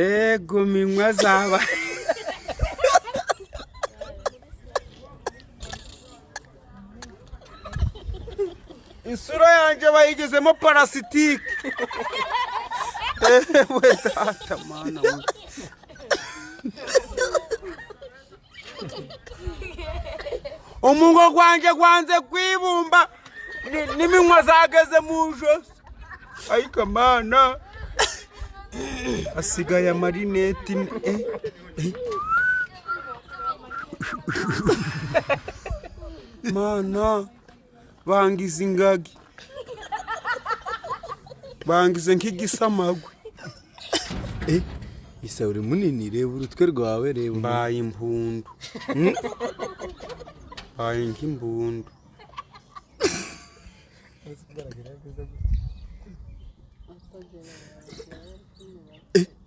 ego minwa zaba isura yanjye bayigezemo parasitike we data mana we umungo gwanjye gwanze kwibumba n'iminwa zageze mu josi ariko mana asigaye amarineti mana bangize ingagi bangize nk'igisamagwe isa uri munini reba urutwe rwawe reba mbaye impundu mbaye nk'imbundu